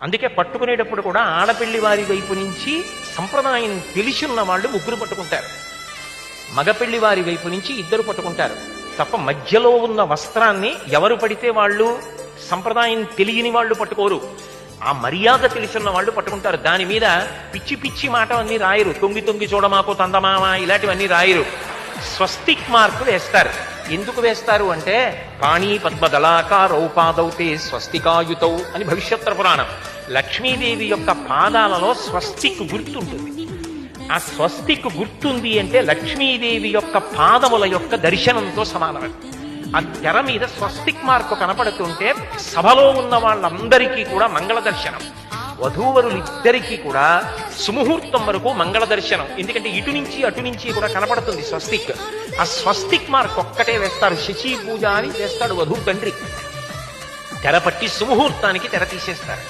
అందుకే పట్టుకునేటప్పుడు కూడా ఆడపిల్లి వారి వైపు నుంచి సంప్రదాయం తెలిసిన్న వాళ్ళు ముగ్గురు పట్టుకుంటారు, మగపెళ్లి వారి వైపు నుంచి ఇద్దరు పట్టుకుంటారు తప్ప మధ్యలో ఉన్న వస్త్రాన్ని ఎవరు పడితే వాళ్ళు సంప్రదాయం తెలియని వాళ్ళు పట్టుకోరు. ఆ మర్యాద తెలిసిన వాళ్ళు పట్టుకుంటారు. దాని మీద పిచ్చి పిచ్చి మాట అన్ని రాయరు. తొంగి తొంగి చూడమాకు తందమామ ఇలాంటివన్నీ రాయరు. స్వస్తిక్ మార్కు వేస్తారు. ఎందుకు వేస్తారు అంటే పాణీ పద్మదళాకారౌ పాదౌతే స్వస్తికాయుతౌ అని భవిష్యత్తర పురాణం. లక్ష్మీదేవి యొక్క పాదాలలో స్వస్తిక్ గుర్తుంటుంది. ఆ స్వస్తిక్ గుర్తుంది అంటే లక్ష్మీదేవి యొక్క పాదముల యొక్క దర్శనంతో సమానమే. ఆ తెర మీద స్వస్తిక్ మార్కు కనపడుతుంటే సభలో ఉన్న వాళ్ళందరికీ కూడా మంగళ దర్శనం. వధూవరులిద్దరికీ కూడా సుముహూర్తం వరకు మంగళ దర్శనం. ఎందుకంటే ఇటు నుంచి అటు నుంచి కూడా కనపడుతుంది స్వస్తిక్. ఆ స్వస్తిక్ మార్క్ ఒక్కటే వేస్తారు. శశి పూజ అని చేస్తాడు వధువు తండ్రి. తెర పట్టి సుముహూర్తానికి తెర తీసేస్తారు.